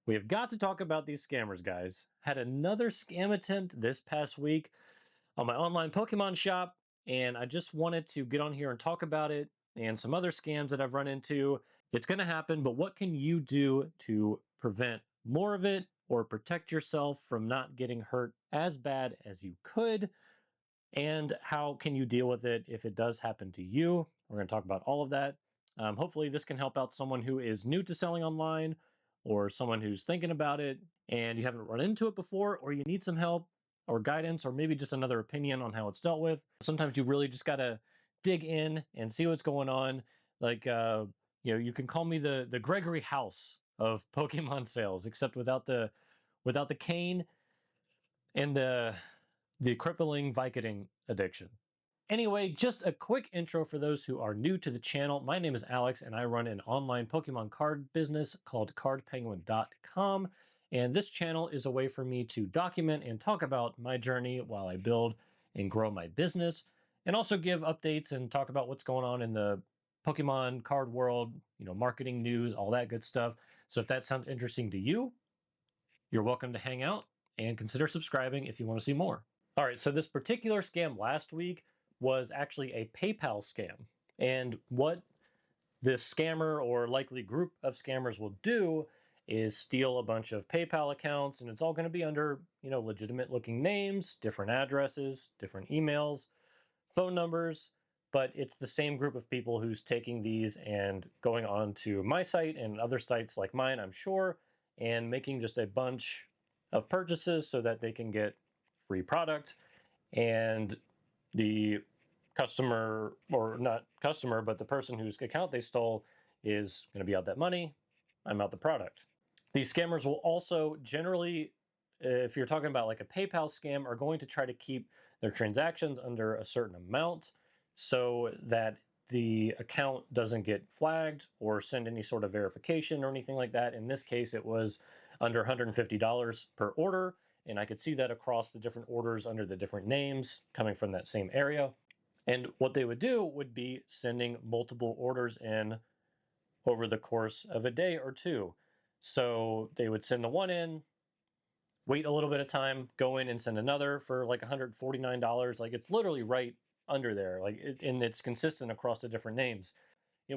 We have got to talk about these scammers, guys. Had another scam attempt this past week on my online Pokemon shop, and I just wanted to get on here and talk about it and some other scams that I've run into. It's going to happen, but what can you do to prevent more of it or protect yourself from not getting hurt as bad as you could? And how can you deal with it if it does happen to you? We're going to talk about all of that. Hopefully, this can help out someone who is new to selling online or someone who's thinking about it and you haven't run into it before, or you need some help or guidance, or maybe just another opinion on how it's dealt with. Sometimes you really just got to dig in and see what's going on. Like, you can call me the Gregory House of Pokemon sales, except without the cane and the crippling Vicodin addiction. Anyway, just a quick intro for those who are new to the channel. My name is Alex, and I run an online Pokemon card business called cardpenguin.com. And this channel is a way for me to document and talk about my journey while I build and grow my business, and also give updates and talk about what's going on in the Pokemon card world, marketing news, all that good stuff. So if that sounds interesting to you, you're welcome to hang out and consider subscribing if you want to see more. All right, so this particular scam last week was actually a PayPal scam. And what this scammer or likely group of scammers will do is steal a bunch of PayPal accounts, and it's all going to be under, legitimate looking names, different addresses, different emails, phone numbers, but it's the same group of people who's taking these and going on to my site and other sites like mine, I'm sure, and making just a bunch of purchases so that they can get free product, and the customer, or not customer, but the person whose account they stole is going to be out that money. I'm out the product. These scammers will also generally, if you're talking about like a PayPal scam, are going to try to keep their transactions under a certain amount so that the account doesn't get flagged or send any sort of verification or anything like that. In this case, it was under $150 per order. And I could see that across the different orders under the different names coming from that same area. And what they would do would be sending multiple orders in over the course of a day or two. So they would send the one in, wait a little bit of time, go in and send another for like $149. Like, it's literally right under there. And it's consistent across the different names.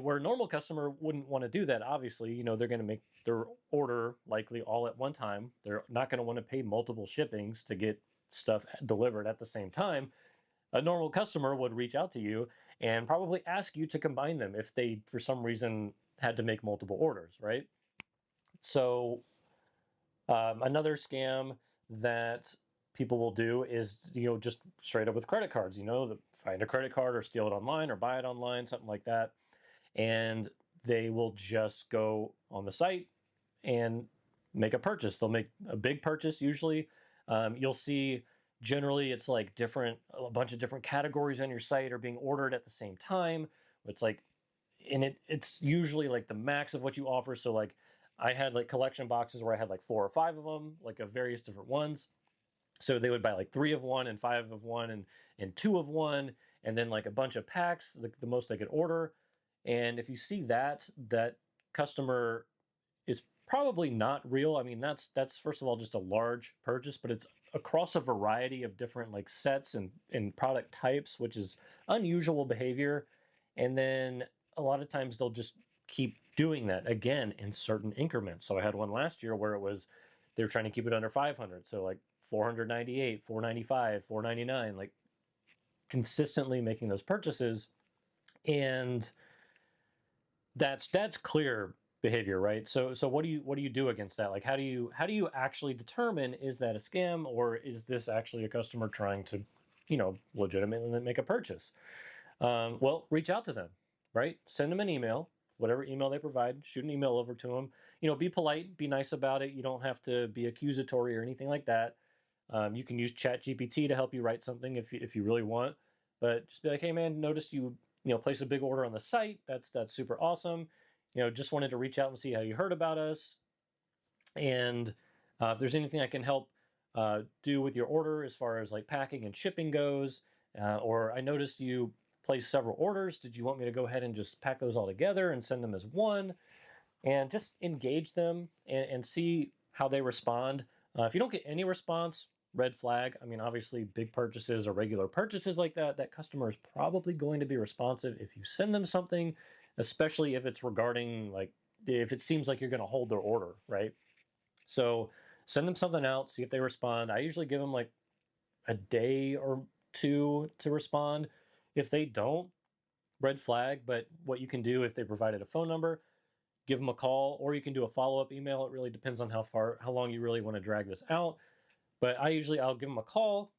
Where a normal customer wouldn't want to do that, obviously, they're going to make their order likely all at one time. They're not going to want to pay multiple shippings to get stuff delivered at the same time. A normal customer would reach out to you and probably ask you to combine them if they, for some reason, had to make multiple orders, right? So another scam that people will do is, just straight up with credit cards, find a credit card or steal it online or buy it online, something like that. And they will just go on the site and make a purchase. They'll make a big purchase usually. You'll see generally it's like a bunch of different categories on your site are being ordered at the same time. It's like, and it's usually like the max of what you offer. So like I had like collection boxes where I had like 4 or 5 of them, like of various different ones. So they would buy like 3 of one and 5 of one and 2 of one, and then like a bunch of packs, the most they could order. And if you see that customer is probably not real. I mean, that's first of all just a large purchase, but it's across a variety of different like sets and product types, which is unusual behavior. And then a lot of times they'll just keep doing that again in certain increments. So I had one last year where they were trying to keep it under 500. So like 498, 495, 499, like consistently making those purchases. And that's clear behavior, right? So what do you do against that? Like, how do you actually determine, is that a scam, or is this actually a customer trying to, legitimately make a purchase? Well, reach out to them, right? Send them an email, whatever email they provide. Shoot an email over to them. Be polite, be nice about it. You don't have to be accusatory or anything like that. You can use ChatGPT to help you write something if you really want, but just be like, hey man, noticed you place a big order on the site. That's super awesome. Just wanted to reach out and see how you heard about us. And if there's anything I can help do with your order as far as like packing and shipping goes, or I noticed you placed several orders. Did you want me to go ahead and just pack those all together and send them as one? And just engage them and see how they respond. If you don't get any response, red flag. I mean, obviously, big purchases or regular purchases like that, that customer is probably going to be responsive if you send them something, especially if it's regarding, like, if it seems like you're going to hold their order, right? So send them something out, see if they respond. I usually give them like a day or two to respond. If they don't, red flag. But what you can do, if they provided a phone number, give them a call, or you can do a follow-up email. It really depends on how long you really want to drag this out. But I'll give them a call,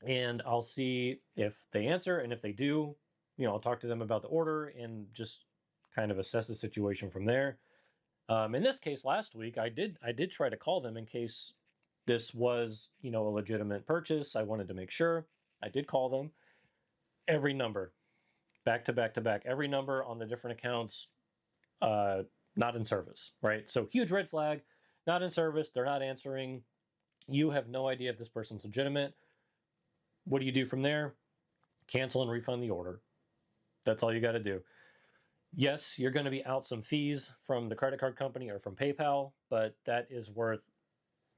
and I'll see if they answer, and if they do, I'll talk to them about the order and just kind of assess the situation from there. In this case, last week I did try to call them in case this was a legitimate purchase. I wanted to make sure. I did call them. Every number, back to back to back, every number on the different accounts, not in service, right? So huge red flag, not in service. They're not answering. You have no idea if this person's legitimate. What do you do from there? Cancel and refund the order. That's all you got to do. Yes, you're going to be out some fees from the credit card company or from PayPal, but that is worth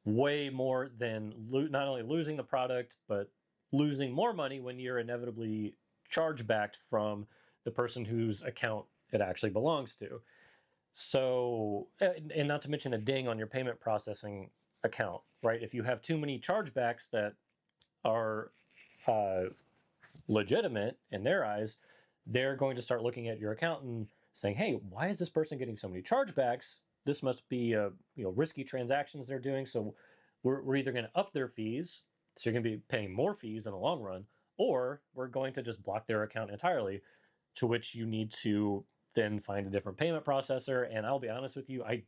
way more than not only losing the product, but losing more money when you're inevitably chargebacked from the person whose account it actually belongs to. So, and not to mention a ding on your payment processing account, right? If you have too many chargebacks that are legitimate in their eyes, they're going to start looking at your account and saying, "Hey, why is this person getting so many chargebacks? This must be risky transactions they're doing." So we're either going to up their fees, so you're going to be paying more fees in the long run, or we're going to just block their account entirely, to which you need to then find a different payment processor. And I'll be honest with you, I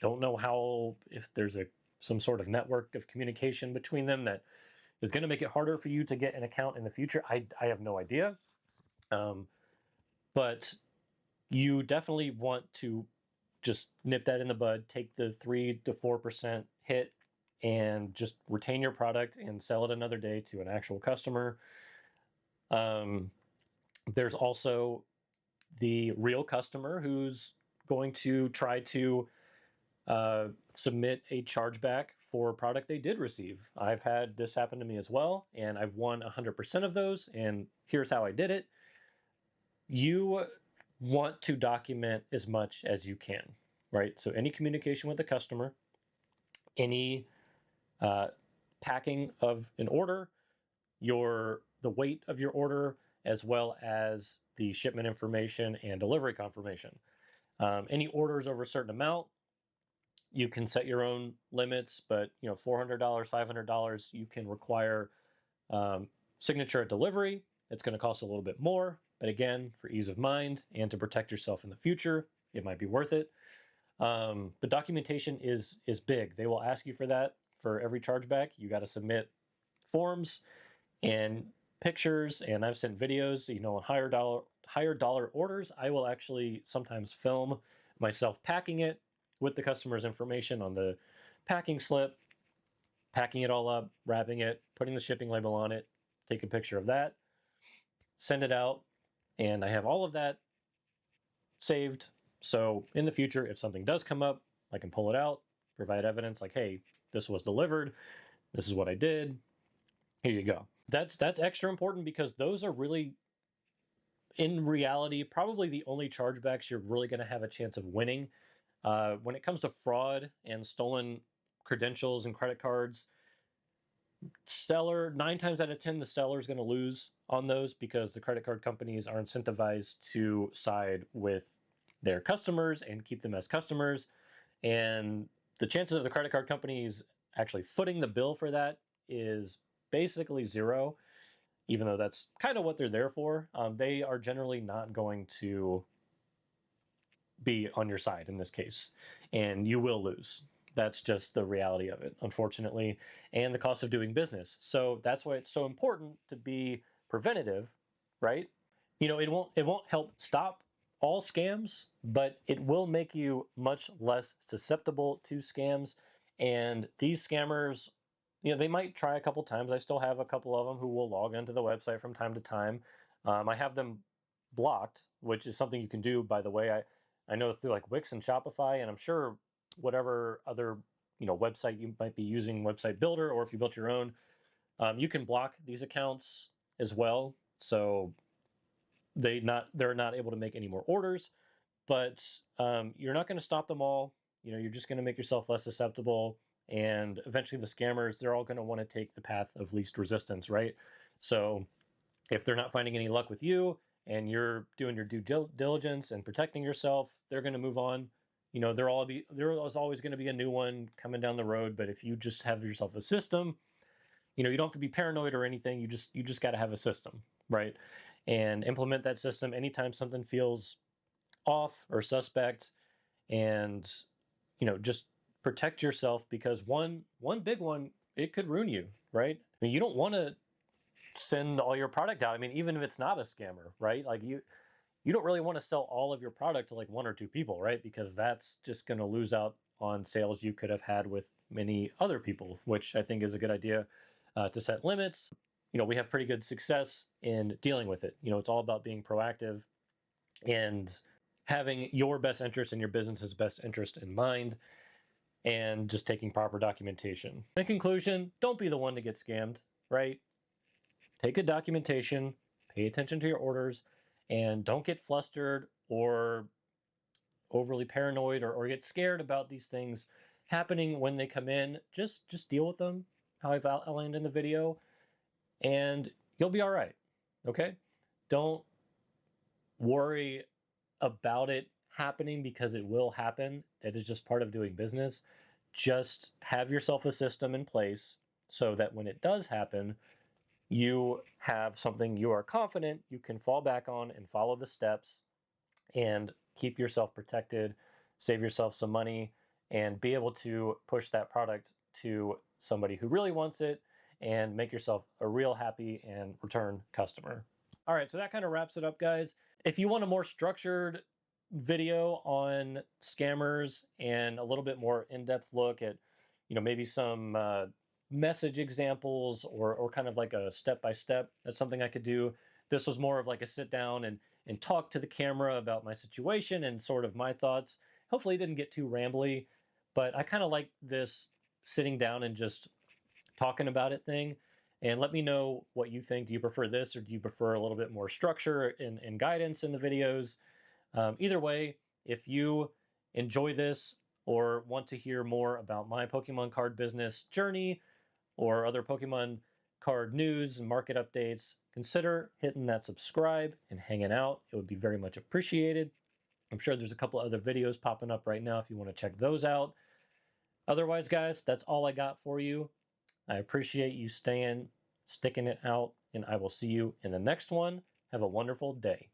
don't know if there's some sort of network of communication between them that is going to make it harder for you to get an account in the future. I have no idea. But you definitely want to just nip that in the bud, take the 3 to 4% hit, and just retain your product and sell it another day to an actual customer. There's also the real customer who's going to try to submit a chargeback for a product they did receive. I've had this happen to me as well, and I've won 100% of those, and here's how I did it. You want to document as much as you can, right? So any communication with the customer, any packing of an order, the weight of your order, as well as the shipment information and delivery confirmation. Any orders over a certain amount, you can set your own limits, but $400, $500, you can require signature at delivery. It's going to cost a little bit more, but again, for ease of mind and to protect yourself in the future, it might be worth it. But documentation is big. They will ask you for that for every chargeback. You got to submit forms and pictures, and I've sent videos. On higher dollar orders, I will actually sometimes film myself packing it with the customer's information on the packing slip, packing it all up, wrapping it, putting the shipping label on it, take a picture of that, send it out, and I have all of that saved. So in the future, if something does come up, I can pull it out, provide evidence like, "Hey, this was delivered. This is what I did. Here you go." That's extra important because those are really, in reality, probably the only chargebacks you're really going to have a chance of winning. When it comes to fraud and stolen credentials and credit cards, 9 times out of 10, the seller is going to lose on those because the credit card companies are incentivized to side with their customers and keep them as customers. And the chances of the credit card companies actually footing the bill for that is basically zero, even though that's kind of what they're there for. They are generally not going to be on your side in this case, and you will lose. That's just the reality of it, unfortunately, and the cost of doing business. So that's why it's so important to be preventative, right? It won't help stop all scams, but it will make you much less susceptible to scams. And these scammers, they might try a couple times. I still have a couple of them who will log into the website from time to time. I have them blocked, which is something you can do, by the way. I know through like Wix and Shopify, and I'm sure whatever other website you might be using, website builder, or if you built your own, you can block these accounts as well. So they're not able to make any more orders, but you're not going to stop them all. You're just going to make yourself less susceptible. And eventually the scammers, they're all going to want to take the path of least resistance, right? So if they're not finding any luck with you and you're doing your due diligence and protecting yourself, they're going to move on. There's always going to be a new one coming down the road. But if you just have yourself a system, you don't have to be paranoid or anything. You just got to have a system, right? And implement that system anytime something feels off or suspect, and just protect yourself, because one big one, it could ruin you, right? I mean, you don't want to send all your product out. I mean, even if it's not a scammer, right? Like you don't really want to sell all of your product to like one or two people, right? Because that's just going to lose out on sales you could have had with many other people, which I think is a good idea, to set limits. We have pretty good success in dealing with it. It's all about being proactive and having your best interest and your business's best interest in mind, and just taking proper documentation. In conclusion, don't be the one to get scammed, right? Take good documentation, pay attention to your orders, and don't get flustered or overly paranoid or get scared about these things happening when they come in. Just deal with them, how I've outlined in the video, and you'll be all right, okay? Don't worry about it happening, because it will happen. It is just part of doing business. Just have yourself a system in place so that when it does happen, you have something you are confident you can fall back on and follow the steps and keep yourself protected, save yourself some money, and be able to push that product to somebody who really wants it and make yourself a real happy and return customer. All right, so that kind of wraps it up, guys. If you want a more structured video on scammers and a little bit more in-depth look at, maybe some message examples or kind of like a step-by-step, that's something I could do. This was more of like a sit down and talk to the camera about my situation and sort of my thoughts. Hopefully it didn't get too rambly, but I kind of like this sitting down and just talking about it thing. And let me know what you think. Do you prefer this, or do you prefer a little bit more structure and guidance in the videos? Either way, if you enjoy this or want to hear more about my Pokemon card business journey or other Pokemon card news and market updates, consider hitting that subscribe and hanging out. It would be very much appreciated. I'm sure there's a couple other videos popping up right now if you want to check those out. Otherwise, guys, that's all I got for you. I appreciate you sticking it out, and I will see you in the next one. Have a wonderful day.